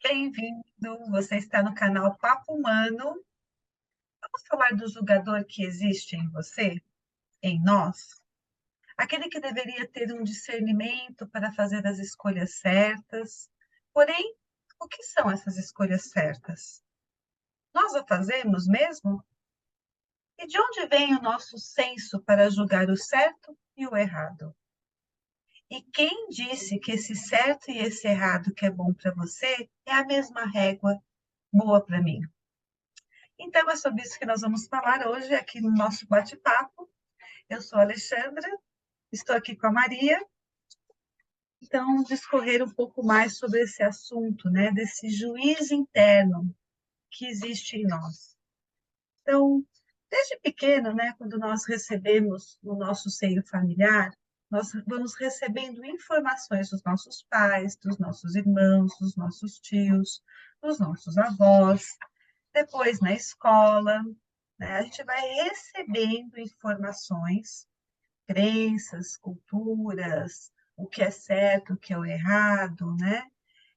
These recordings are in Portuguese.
Bem-vindo! Você está no canal Papo Humano. Vamos falar do julgador que existe em você, em nós? Aquele que deveria ter um discernimento para fazer as escolhas certas. Porém, o que são essas escolhas certas? Nós a fazemos mesmo? E de onde vem o nosso senso para julgar o certo e o errado? E quem disse que esse certo e esse errado que é bom para você é a mesma régua boa para mim? Então, é sobre isso que nós vamos falar hoje aqui no nosso bate-papo. Eu sou a Alexandra, estou aqui com a Maria. Então, discorrer um pouco mais sobre esse assunto, né, desse juiz interno que existe em nós. Então, desde pequeno, né, quando nós recebemos no nosso seio familiar, nós vamos recebendo informações dos nossos pais, dos nossos irmãos, dos nossos tios, dos nossos avós, depois na escola, né? A gente vai recebendo informações, crenças, culturas, o que é certo, o que é o errado, né?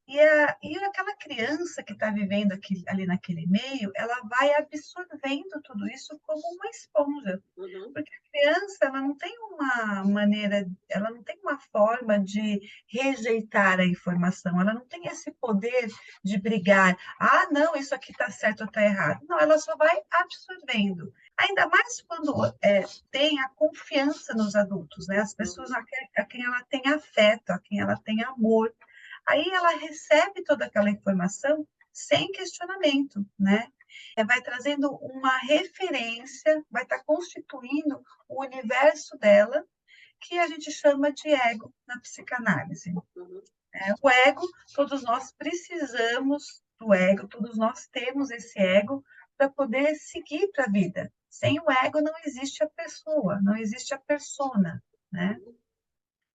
E aquela criança que está vivendo ali naquele meio, ela vai absorvendo tudo isso como uma esponja. Uhum. Porque a criança, ela não tem uma maneira, ela não tem uma forma de rejeitar a informação, ela não tem esse poder de brigar. Ah, não, isso aqui está certo ou está errado. Não, ela só vai absorvendo. Ainda mais quando tem a confiança nos adultos, né? As pessoas Uhum. a quem ela tem afeto, a quem ela tem amor. Aí ela recebe toda aquela informação sem questionamento, né? Vai trazendo uma referência, vai estar constituindo o universo dela, que a gente chama de ego na psicanálise. Uhum. O ego, todos nós precisamos do ego, todos nós temos esse ego para poder seguir para a vida. Sem o ego não existe a pessoa, não existe a persona, né?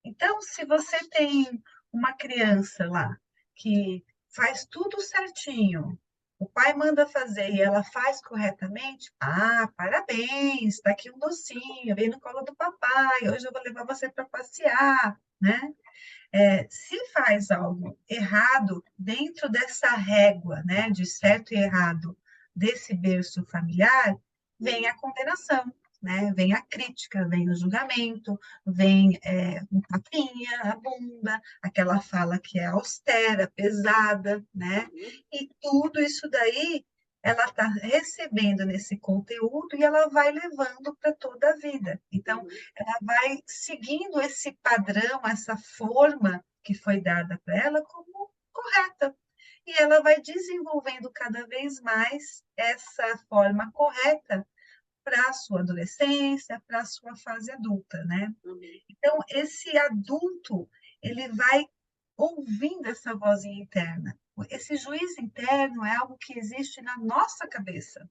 Então, se você tem uma criança lá que faz tudo certinho, o pai manda fazer e ela faz corretamente, ah, parabéns, está aqui um docinho, vem no colo do papai, hoje eu vou levar você para passear, né? Se faz algo errado dentro dessa régua, né, de certo e errado desse berço familiar, vem a condenação, né? Vem a crítica, vem o julgamento, vem um tapinha, a bunda, aquela fala que é austera, pesada, né? Uhum. E tudo isso daí ela está recebendo nesse conteúdo e ela vai levando para toda a vida. Então, Uhum. ela vai seguindo esse padrão, essa forma que foi dada para ela como correta. E ela vai desenvolvendo cada vez mais essa forma correta para a sua adolescência, para a sua fase adulta, né? Uhum. Então, esse adulto, ele vai ouvindo essa vozinha interna. Esse juiz interno é algo que existe na nossa cabeça,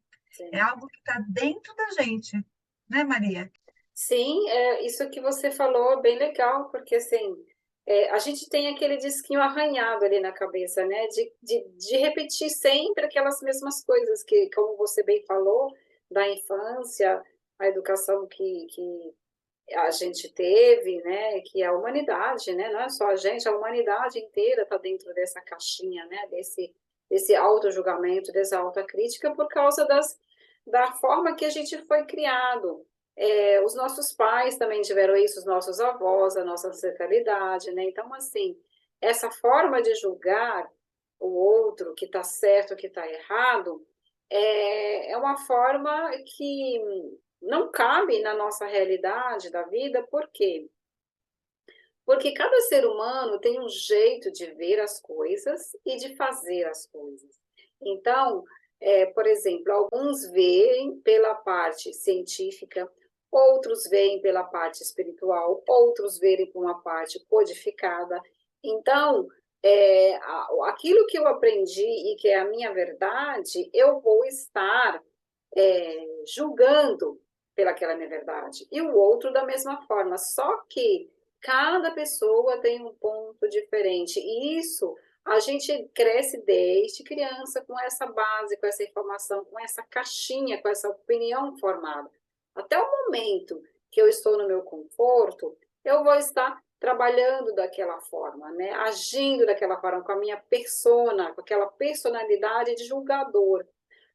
é Sim. algo que está dentro da gente, né, Maria? Sim, isso que você falou é bem legal, porque assim, a gente tem aquele disquinho arranhado ali na cabeça, né? De repetir sempre aquelas mesmas coisas que, como você bem falou, da infância, a educação que a gente teve, né? Que a humanidade, né? Não é só a gente, a humanidade inteira está dentro dessa caixinha, né? Desse auto-julgamento, dessa autocrítica, por causa da forma que a gente foi criado. Os nossos pais também tiveram isso, os nossos avós, a nossa ancestralidade, né? Então, assim, essa forma de julgar o outro, que está certo, que está errado, é uma forma que não cabe na nossa realidade da vida, por quê? Porque cada ser humano tem um jeito de ver as coisas e de fazer as coisas. Então, por exemplo, alguns veem pela parte científica, outros veem pela parte espiritual, outros veem por uma parte codificada. Então, aquilo que eu aprendi e que é a minha verdade, eu vou estar julgando pelaquela minha verdade. E o outro da mesma forma. Só que cada pessoa tem um ponto diferente. E isso a gente cresce desde criança com essa base, com essa informação, com essa caixinha, com essa opinião formada. Até o momento que eu estou no meu conforto, eu vou estar trabalhando daquela forma, né? Agindo daquela forma, com a minha persona, com aquela personalidade de julgador.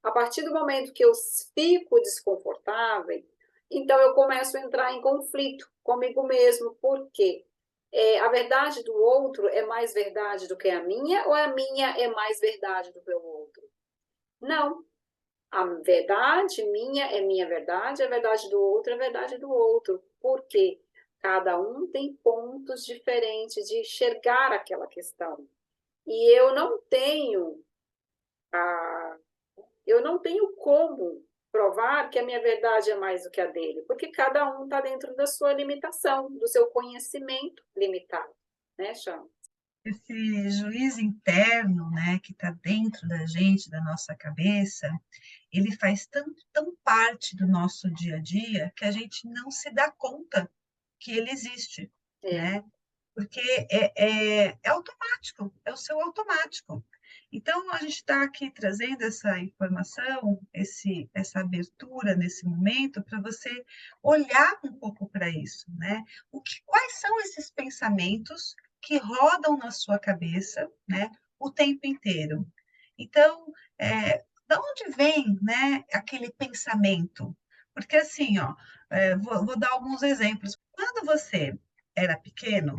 A partir do momento que eu fico desconfortável, então eu começo a entrar em conflito comigo mesmo. Por quê? A verdade do outro é mais verdade do que a minha, ou a minha é mais verdade do que o outro? Não. A verdade minha é minha verdade, a verdade do outro é a verdade do outro. Por quê? Cada um tem pontos diferentes de enxergar aquela questão. E eu não tenho como provar que a minha verdade é mais do que a dele, porque cada um está dentro da sua limitação, do seu conhecimento limitado, né, Chão? Esse juiz interno, né, que está dentro da gente, da nossa cabeça, ele faz tão parte do nosso dia a dia que a gente não se dá conta que ele existe, É, né? Porque é automático, é o seu automático. Então, a gente está aqui trazendo essa informação, essa abertura nesse momento, para você olhar um pouco para isso, né? Quais são esses pensamentos que rodam na sua cabeça, né, o tempo inteiro? Então, da onde vem, né, aquele pensamento? Porque assim, ó, vou dar alguns exemplos. Quando você era pequeno,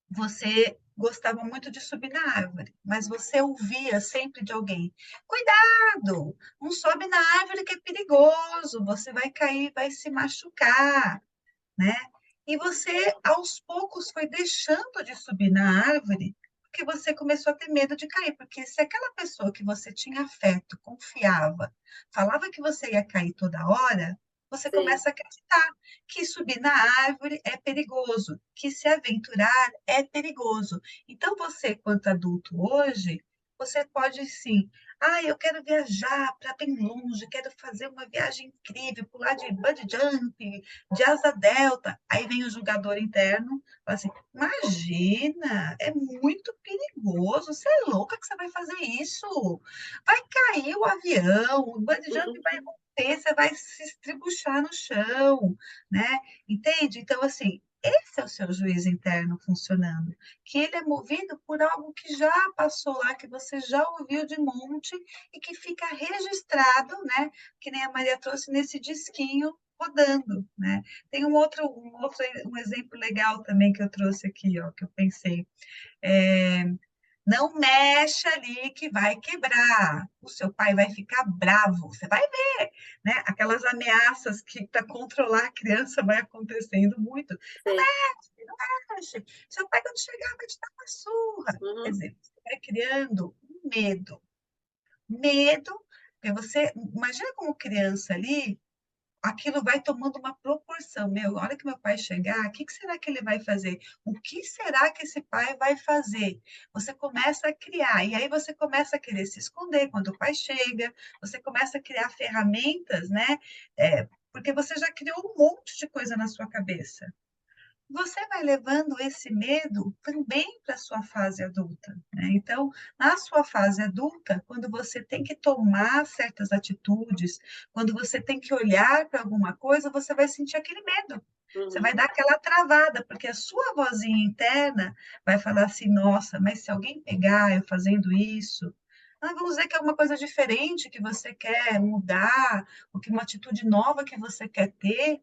você gostava muito de subir na árvore, mas você ouvia sempre de alguém: cuidado, não sobe na árvore que é perigoso, você vai cair, vai se machucar, né? E você, aos poucos, foi deixando de subir na árvore porque você começou a ter medo de cair. Porque se aquela pessoa que você tinha afeto, confiava, falava que você ia cair toda hora, você sim. começa a acreditar que subir na árvore é perigoso, que se aventurar é perigoso. Então, você, quanto adulto hoje, você pode sim. Ah, eu quero viajar para bem longe, quero fazer uma viagem incrível, pular de bungee jump, de asa delta. Aí vem o julgador interno, fala assim: imagina, é muito perigoso, você é louca que você vai fazer isso? Vai cair o avião, o bungee jump vai romper, você vai se estribuchar no chão, né? Entende? Então, assim, esse é o seu juiz interno funcionando, que ele é movido por algo que já passou lá, que você já ouviu de monte e que fica registrado, né? Que nem a Maria trouxe nesse disquinho rodando, né? Tem um exemplo legal também que eu trouxe aqui, ó, que eu pensei. É, não mexe ali que vai quebrar. O seu pai vai ficar bravo. Você vai ver, né? Aquelas ameaças que para controlar a criança vai acontecendo muito. Não Sim. mexe, não mexe. Seu pai quando chegar vai te dar uma surra. Quer Uhum. dizer, você vai criando um medo, porque você imagina como criança ali aquilo vai tomando uma proporção. Meu, a hora que meu pai chegar, o que será que ele vai fazer? O que será que esse pai vai fazer? Você começa a criar, e aí você começa a querer se esconder quando o pai chega, você começa a criar ferramentas, né? Porque você já criou um monte de coisa na sua cabeça. Você vai levando esse medo também para a sua fase adulta, né? Então, na sua fase adulta, quando você tem que tomar certas atitudes, quando você tem que olhar para alguma coisa, você vai sentir aquele medo. Você vai Uhum. dar aquela travada, porque a sua vozinha interna vai falar assim: nossa, mas se alguém pegar eu fazendo isso, vamos dizer que é uma coisa diferente que você quer mudar, ou que uma atitude nova que você quer ter,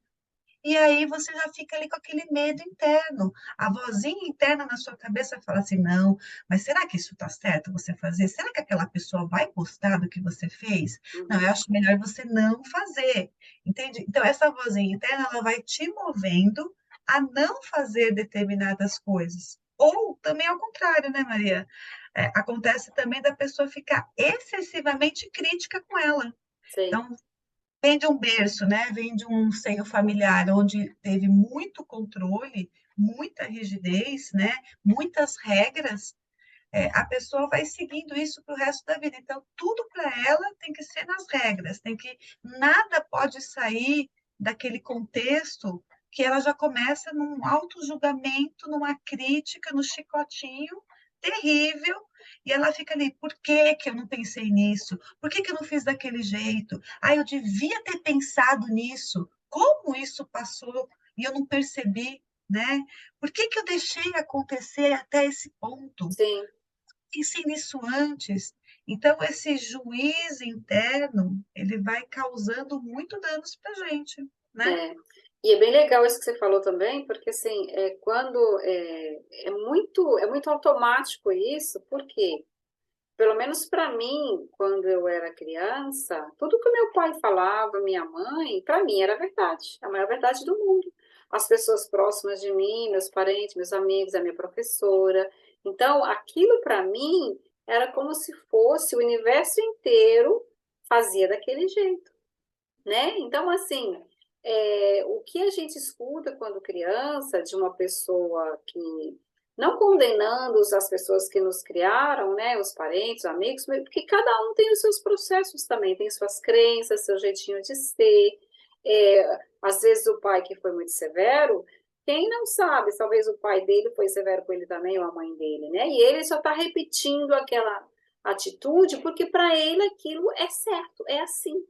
e aí você já fica ali com aquele medo interno. A vozinha interna na sua cabeça fala assim: não, mas será que isso está certo você fazer? Será que aquela pessoa vai gostar do que você fez? Não, eu Uhum. acho melhor você não fazer. Entende? Então, essa vozinha interna ela vai te movendo a não fazer determinadas coisas. Ou também ao contrário, né, Maria? Acontece também da pessoa ficar excessivamente crítica com ela. Sim. Então, vem de um berço, né? Vem de um seio familiar onde teve muito controle, muita rigidez, né? Muitas regras. A pessoa vai seguindo isso para o resto da vida. Então, tudo para ela tem que ser nas regras, nada pode sair daquele contexto que ela já começa num auto-julgamento, numa crítica, no chicotinho terrível, e ela fica ali, por que que eu não pensei nisso? Por que que eu não fiz daquele jeito? Ah, eu devia ter pensado nisso. Como isso passou e eu não percebi? né? Por que que eu deixei acontecer até esse ponto? sim. Pensei nisso antes. Então, esse juiz interno, ele vai causando muito danos para a gente, né? É. E é bem legal isso que você falou também, porque assim, quando é muito automático isso, porque pelo menos para mim, quando eu era criança, tudo que meu pai falava, minha mãe, para mim era verdade, a maior verdade do mundo. As pessoas próximas de mim, meus parentes, meus amigos, a minha professora. Então, aquilo para mim era como se fosse o universo inteiro fazia daquele jeito, né? Então, assim, o que a gente escuta quando criança de uma pessoa que, não condenando as pessoas que nos criaram, né, os parentes, os amigos, porque cada um tem os seus processos também, tem suas crenças, seu jeitinho de ser. Às vezes o pai que foi muito severo, quem não sabe, talvez o pai dele foi severo com ele também, ou a mãe dele, né? E ele só está repetindo aquela atitude porque para ele aquilo é certo, é assim.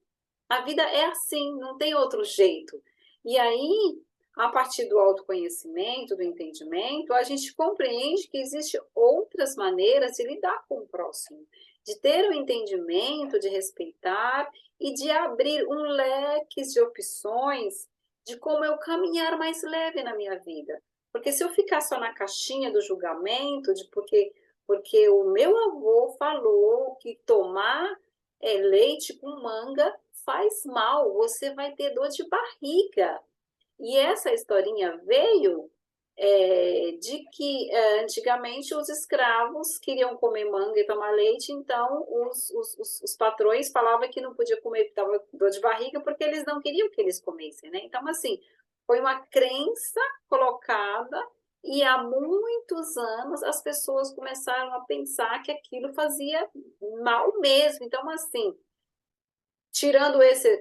A vida é assim, não tem outro jeito. E aí, a partir do autoconhecimento, do entendimento, a gente compreende que existem outras maneiras de lidar com o próximo, de ter o entendimento, de respeitar e de abrir um leque de opções de como eu caminhar mais leve na minha vida. Porque se eu ficar só na caixinha do julgamento, porque o meu avô falou que tomar leite com manga faz mal, você vai ter dor de barriga. E essa historinha veio de que antigamente os escravos queriam comer manga e tomar leite, então os patrões falavam que não podia comer, que dava dor de barriga, porque eles não queriam que eles comessem, né? Então, assim, foi uma crença colocada e há muitos anos as pessoas começaram a pensar que aquilo fazia mal mesmo. Então, assim,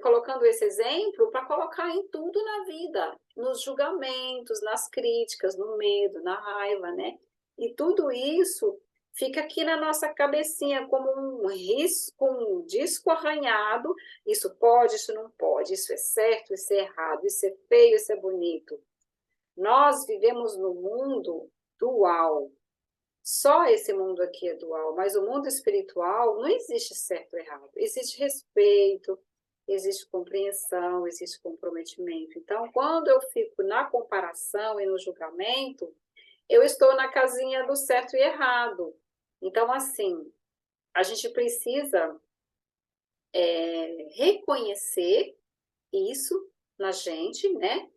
colocando esse exemplo para colocar em tudo na vida, nos julgamentos, nas críticas, no medo, na raiva, né? E tudo isso fica aqui na nossa cabecinha como um risco, um disco arranhado. Isso pode, isso não pode, isso é certo, isso é errado, isso é feio, isso é bonito. Nós vivemos no mundo dual. Só esse mundo aqui é dual, mas o mundo espiritual não existe certo ou errado. Existe respeito, existe compreensão, existe comprometimento. Então, quando eu fico na comparação e no julgamento, eu estou na casinha do certo e errado. Então, assim, a gente precisa reconhecer isso na gente, né?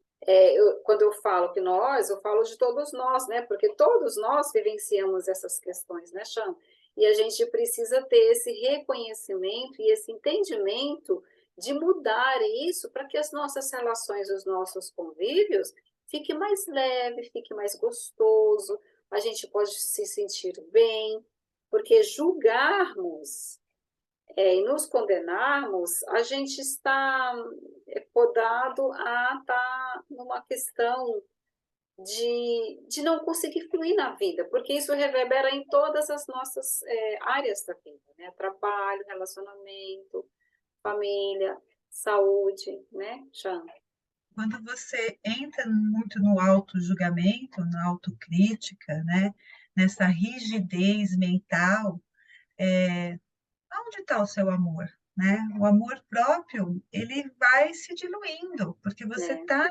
Quando eu falo que nós, eu falo de todos nós, né? Porque todos nós vivenciamos essas questões, né, Chan? E a gente precisa ter esse reconhecimento e esse entendimento de mudar isso para que as nossas relações, os nossos convívios fique mais leve, fique mais gostoso, a gente pode se sentir bem, porque julgarmos e nos condenarmos, a gente está podado a estar numa questão de não conseguir fluir na vida, porque isso reverbera em todas as nossas áreas da vida, né? Trabalho, relacionamento, família, saúde, né, Chan? Quando você entra muito no auto-julgamento, na autocrítica, né? Nessa rigidez mental, onde está o seu amor? Né? O amor próprio, ele vai se diluindo, porque você É, está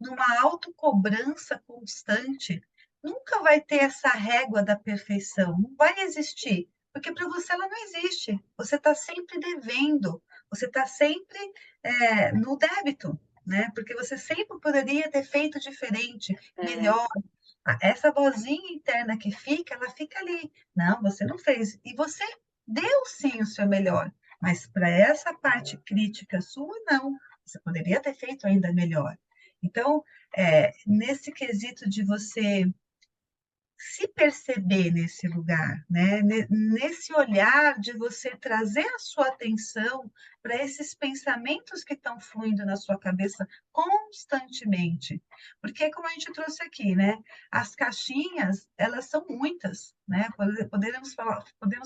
numa autocobrança constante. Nunca vai ter essa régua da perfeição, não vai existir, porque para você ela não existe. Você está sempre devendo, você está sempre no débito, né? Porque você sempre poderia ter feito diferente, é, melhor. Essa vozinha interna que fica, ela fica ali. Não, você não fez. E você deu sim o seu melhor, mas para essa parte crítica sua, não. Você poderia ter feito ainda melhor. Então, nesse quesito de você se perceber nesse lugar, né? Nesse olhar de você trazer a sua atenção para esses pensamentos que estão fluindo na sua cabeça constantemente. Porque, como a gente trouxe aqui, né? As caixinhas, elas são muitas, né? Podemos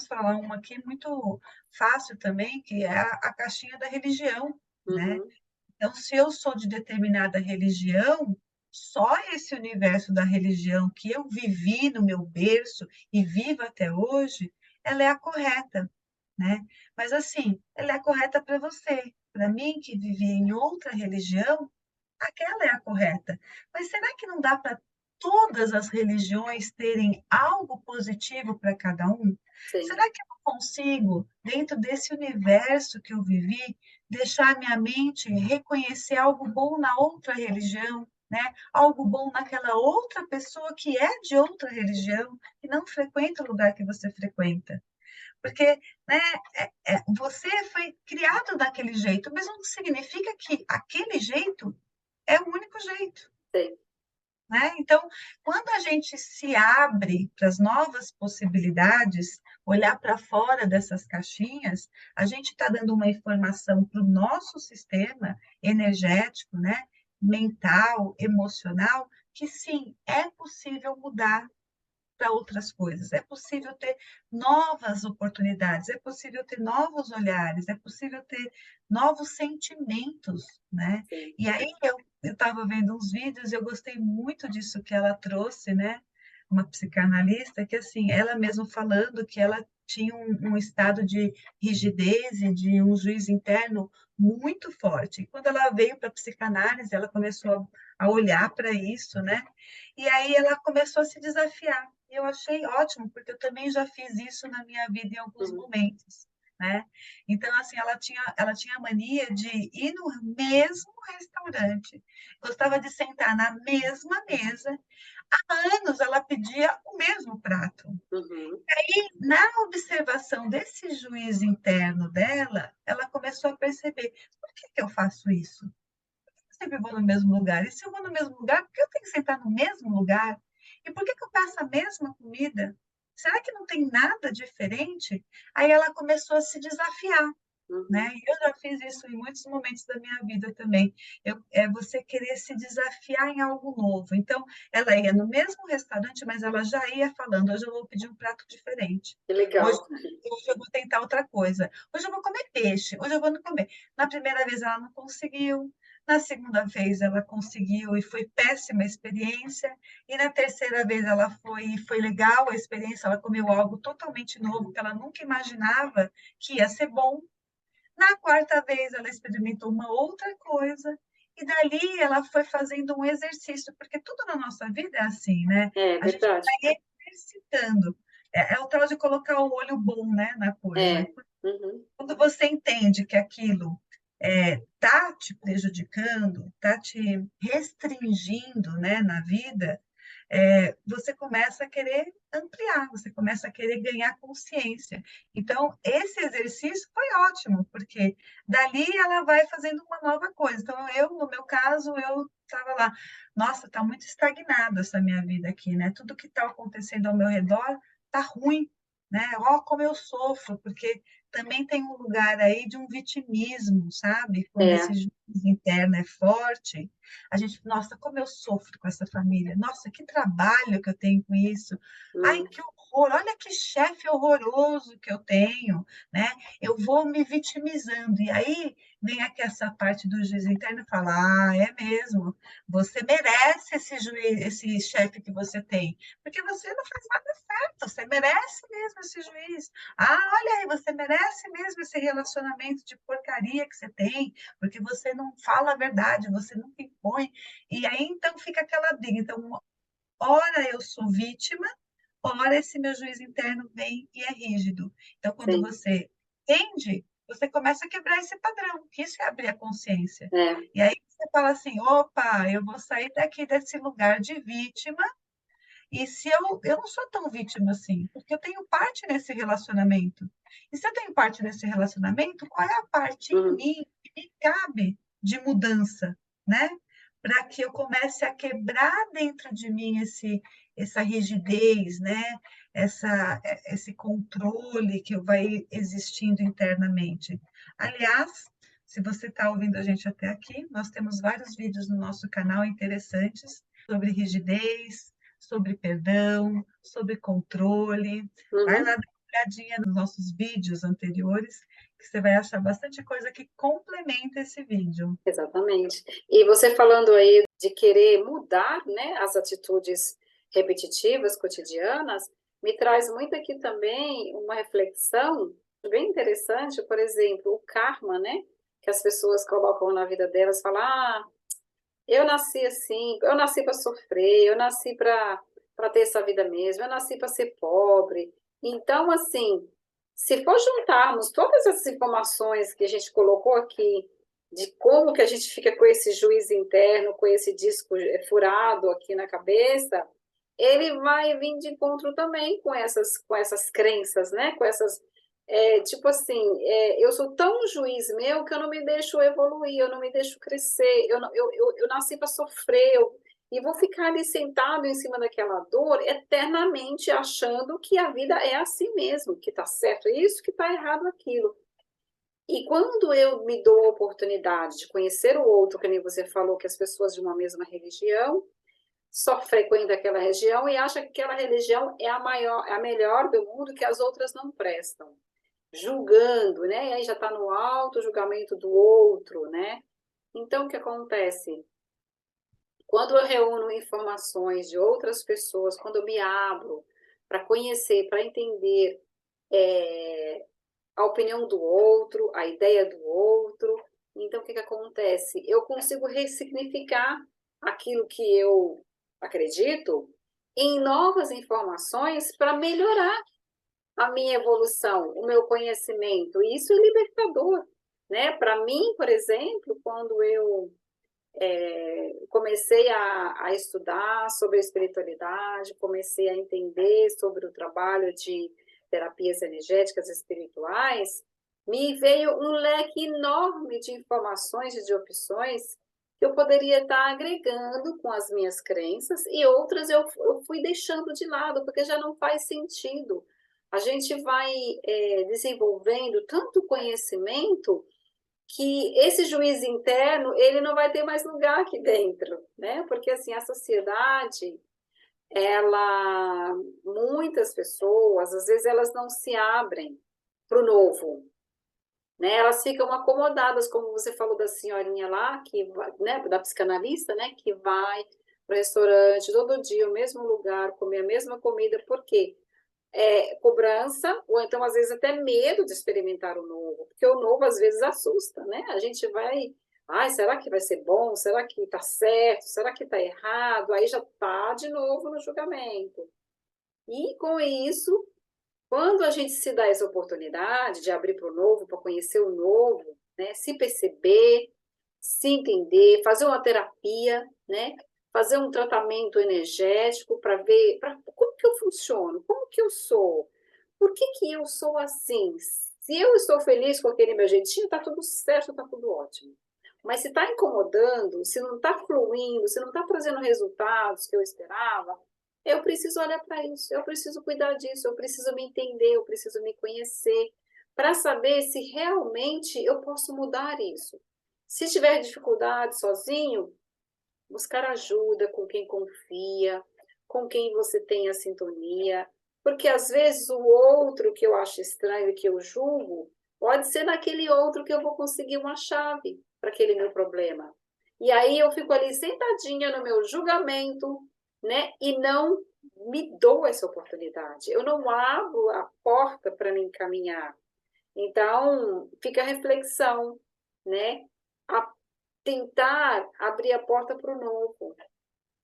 falar uma aqui muito fácil também, que é a caixinha da religião, né? uhum, Então, se eu sou de determinada religião, só esse universo da religião que eu vivi no meu berço e vivo até hoje, ela é a correta, né? Mas assim, ela é a correta para você. Para mim, que vivi em outra religião, aquela é a correta. Mas será que não dá para todas as religiões terem algo positivo para cada um? Sim, Será que eu não consigo, dentro desse universo que eu vivi, deixar minha mente reconhecer algo bom na outra religião, né? Algo bom naquela outra pessoa que é de outra religião, que não frequenta o lugar que você frequenta? Porque, né, você foi criado daquele jeito, mas não significa que aquele jeito é o único jeito, sim. né? Então, quando a gente se abre para as novas possibilidades, olhar para fora dessas caixinhas, a gente está dando uma informação para o nosso sistema energético, né? Mental, emocional, que sim, é possível mudar para outras coisas. É possível ter novas oportunidades, é possível ter novos olhares, é possível ter novos sentimentos, né? Sim. E aí eu estava vendo uns vídeos e eu gostei muito disso que ela trouxe, né? Uma psicanalista que assim, ela mesma falando que ela tinha um estado de rigidez e de um juiz interno muito forte. E quando ela veio para a psicanálise, ela começou a olhar para isso, né? E aí ela começou a se desafiar. E eu achei ótimo, porque eu também já fiz isso na minha vida em alguns Uhum. momentos, né? Então, assim, ela tinha a mania de ir no mesmo restaurante, gostava de sentar na mesma mesa. Há anos ela pedia o mesmo prato. Uhum. Na observação desse juiz interno dela, ela começou a perceber: por que que eu faço isso? Eu sempre vou no mesmo lugar. E se eu vou no mesmo lugar, por que eu tenho que sentar no mesmo lugar? E por que que eu peço a mesma comida? Será que não tem nada diferente? Aí ela começou a se desafiar, né? Uhum. E eu já fiz isso em muitos momentos da minha vida também. É você querer se desafiar em algo novo. Então, ela ia no mesmo restaurante, mas ela já ia falando: hoje eu vou pedir um prato diferente. Que Hoje, legal. hoje eu vou tentar outra coisa. Hoje eu vou comer peixe. Hoje eu vou não comer. Na primeira vez ela não conseguiu. Na segunda vez ela conseguiu e foi péssima a experiência. E na terceira vez ela foi e foi legal a experiência. Ela comeu algo totalmente novo que ela nunca imaginava que ia ser bom. Na quarta vez, ela experimentou uma outra coisa, e dali ela foi fazendo um exercício, porque tudo na nossa vida é assim, né? É A gente verdade. vai exercitando. É o tal de colocar o olho bom, né, na coisa. É. Uhum. Quando você entende que aquilo está te prejudicando, está te restringindo, né, na vida, você começa a querer ampliar, você começa a querer ganhar consciência. Então, esse exercício foi ótimo, porque dali ela vai fazendo uma nova coisa. Então, no meu caso, eu estava lá, nossa, está muito estagnada essa minha vida aqui, né? Tudo que está acontecendo ao meu redor está ruim, né? Ó, como eu sofro, porque também tem um lugar aí de um vitimismo, sabe? Quando esse É. juiz interno é forte, a gente, nossa, como eu sofro com essa família, nossa, que trabalho que eu tenho com isso, ai, Hum. que horror, olha que chefe horroroso que eu tenho, né? Eu vou me vitimizando, e aí vem aqui essa parte do juiz interno e fala, ah, é mesmo, você merece esse juiz, esse chefe que você tem, porque você não faz nada certo, você merece mesmo esse juiz. Ah, olha aí, você merece mesmo esse relacionamento de porcaria que você tem, porque você não fala a verdade, você nunca impõe. E aí, então, fica aquela briga. Então, ora eu sou vítima, ora esse meu juiz interno vem e é rígido. Então, quando Sim. você entende, você começa a quebrar esse padrão, que isso é abrir a consciência. É. E aí você fala assim, opa, eu vou sair daqui desse lugar de vítima, e se eu não sou tão vítima assim, porque eu tenho parte nesse relacionamento. E se eu tenho parte nesse relacionamento, qual é a parte em Uhum. mim que me cabe de mudança, né? Para que eu comece a quebrar dentro de mim essa rigidez, né? Esse controle que vai existindo internamente. Aliás, se você está ouvindo a gente até aqui, nós temos vários vídeos no nosso canal interessantes sobre rigidez, sobre perdão, sobre controle. Vai lá Uhum. dar uma olhadinha nos nossos vídeos anteriores, que você vai achar bastante coisa que complementa esse vídeo. Exatamente. E você falando aí de querer mudar, né, as atitudes repetitivas, cotidianas, me traz muito aqui também uma reflexão bem interessante, por exemplo, o karma, né, que as pessoas colocam na vida delas, falam, eu nasci assim, eu nasci para sofrer, eu nasci para ter essa vida mesmo, eu nasci para ser pobre. Então, assim, se for juntarmos todas essas informações que a gente colocou aqui, de como que a gente fica com esse juiz interno, com esse disco furado aqui na cabeça, ele vai vir de encontro também com essas crenças, né? Com essas tipo assim, eu sou tão juiz meu que eu não me deixo evoluir, eu não me deixo crescer, eu nasci para sofrer, e vou ficar ali sentado em cima daquela dor eternamente achando que a vida é assim mesmo, que está certo isso, que está errado aquilo. E quando eu me dou a oportunidade de conhecer o outro, que nem você falou, que as pessoas de uma mesma religião só frequentam aquela região e acham que aquela religião é a maior, é a melhor do mundo, que as outras não prestam julgando, né? E aí já está no alto julgamento do outro, né? Então, o que acontece? Quando eu reúno informações de outras pessoas, quando eu me abro para conhecer, para entender a opinião do outro, a ideia do outro, então o que acontece? Eu consigo ressignificar aquilo que eu acredito em novas informações para melhorar a minha evolução, o meu conhecimento. E isso é libertador, né? Para mim, por exemplo, quando eu comecei a estudar sobre a espiritualidade, comecei a entender sobre o trabalho de terapias energéticas espirituais, me veio um leque enorme de informações e de opções que eu poderia estar agregando com as minhas crenças e outras eu fui deixando de lado, porque já não faz sentido. A gente vai desenvolvendo tanto conhecimento que esse juiz interno ele não vai ter mais lugar aqui dentro, né? Porque assim a sociedade, ela, muitas pessoas, às vezes elas não se abrem para o novo, né? Elas ficam acomodadas, como você falou da senhorinha lá que vai, né? Da psicanalista, né? Que vai para o restaurante todo dia, o mesmo lugar, comer a mesma comida, por quê? Cobrança, ou então às vezes até medo de experimentar o novo, porque o novo às vezes assusta, né? A gente vai, ai, será que vai ser bom? Será que está certo? Será que está errado? Aí já está de novo no julgamento. E com isso, quando a gente se dá essa oportunidade de abrir para o novo, para conhecer o novo, né? Se perceber, se entender, fazer uma terapia, né? Fazer um tratamento energético para ver como que eu funciono, como que eu sou, por que que eu sou assim? Se eu estou feliz com aquele meu jeitinho, está tudo certo, está tudo ótimo. Mas se está incomodando, se não está fluindo, se não está trazendo resultados que eu esperava, eu preciso olhar para isso, eu preciso cuidar disso, eu preciso me entender, eu preciso me conhecer, para saber se realmente eu posso mudar isso. Se tiver dificuldade sozinho, buscar ajuda com quem confia, com quem você tem a sintonia, porque às vezes o outro que eu acho estranho, que eu julgo, pode ser naquele outro que eu vou conseguir uma chave para aquele meu problema. E aí eu fico ali sentadinha no meu julgamento, né? E não me dou essa oportunidade. Eu não abro a porta para me encaminhar. Então, fica a reflexão, né? A tentar abrir a porta para o novo.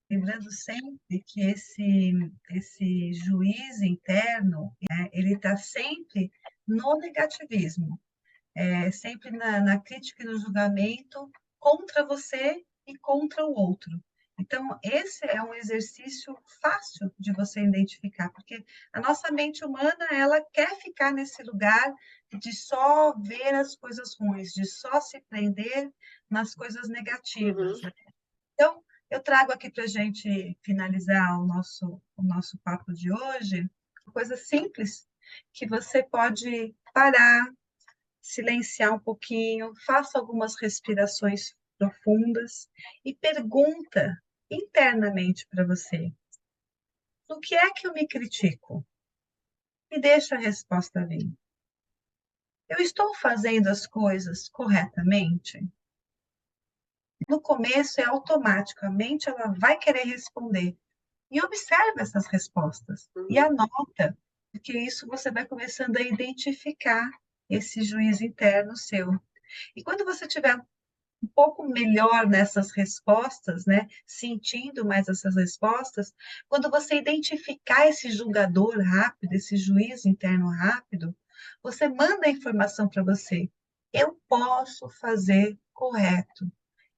Lembrando sempre que esse juiz interno, né, ele está sempre no negativismo, sempre na crítica e no julgamento contra você e contra o outro. Então, esse é um exercício fácil de você identificar, porque a nossa mente humana, ela quer ficar nesse lugar de só ver as coisas ruins, de só se prender nas coisas negativas, Uhum. né? Então, eu trago aqui para a gente finalizar o nosso papo de hoje, uma coisa simples, que você pode parar, silenciar um pouquinho, faça algumas respirações profundas e pergunta internamente para você: no que é que eu me critico? E deixa a resposta vir. Eu estou fazendo as coisas corretamente? No começo é automático, a mente ela vai querer responder. E observa essas respostas e Uhum, anota, porque isso você vai começando a identificar esse juiz interno seu. E quando você tiver um pouco melhor nessas respostas, né, sentindo mais essas respostas, quando você identificar esse julgador rápido, esse juiz interno rápido, você manda a informação para você. Eu posso fazer correto.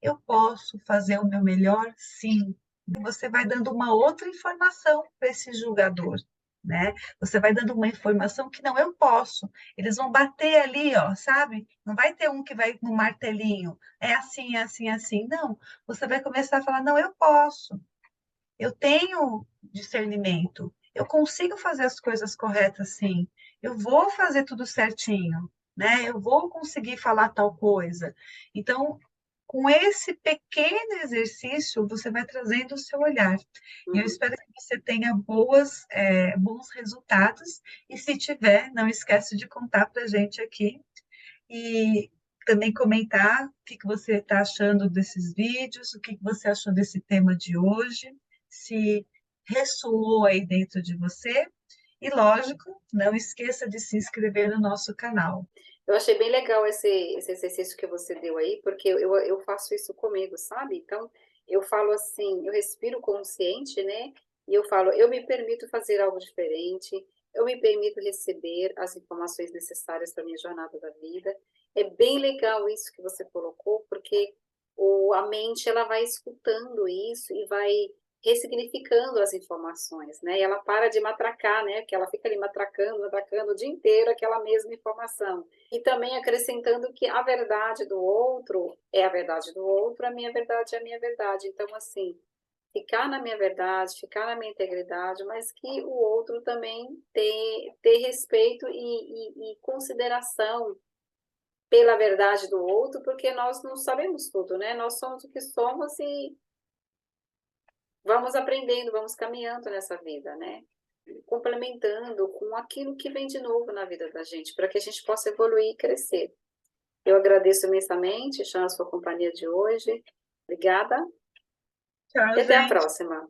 Eu posso fazer o meu melhor, sim. Você vai dando uma outra informação para esse julgador, né? Você vai dando uma informação que não, eu posso. Eles vão bater ali, ó, sabe? Não vai ter um que vai no martelinho. É assim, é assim, é assim. Não. Você vai começar a falar, não, eu posso. Eu tenho discernimento. Eu consigo fazer as coisas corretas, sim. Eu vou fazer tudo certinho, né? Eu vou conseguir falar tal coisa. Então, com esse pequeno exercício, você vai trazendo o seu olhar. E eu uhum. espero que você tenha bons resultados. E se tiver, não esquece de contar para a gente aqui. E também comentar o que você está achando desses vídeos, o que você achou desse tema de hoje, se ressoou aí dentro de você. E, lógico, não esqueça de se inscrever no nosso canal. Eu achei bem legal esse exercício que você deu aí, porque eu faço isso comigo, sabe? Então, eu falo assim, eu respiro consciente, né? E eu falo, eu me permito fazer algo diferente, eu me permito receber as informações necessárias para a minha jornada da vida. É bem legal isso que você colocou, porque a mente ela vai escutando isso e vai ressignificando as informações, né? E ela para de matracar, né? Porque ela fica ali matracando, matracando o dia inteiro aquela mesma informação. E também acrescentando que a verdade do outro é a verdade do outro, a minha verdade é a minha verdade. Então, assim, ficar na minha verdade, ficar na minha integridade, mas que o outro também ter respeito e consideração pela verdade do outro, porque nós não sabemos tudo, né? Nós somos o que somos e vamos aprendendo, vamos caminhando nessa vida, né? Complementando com aquilo que vem de novo na vida da gente, para que a gente possa evoluir e crescer. Eu agradeço imensamente, Chan, a sua companhia de hoje. Obrigada Tchau, e até a gente. próxima.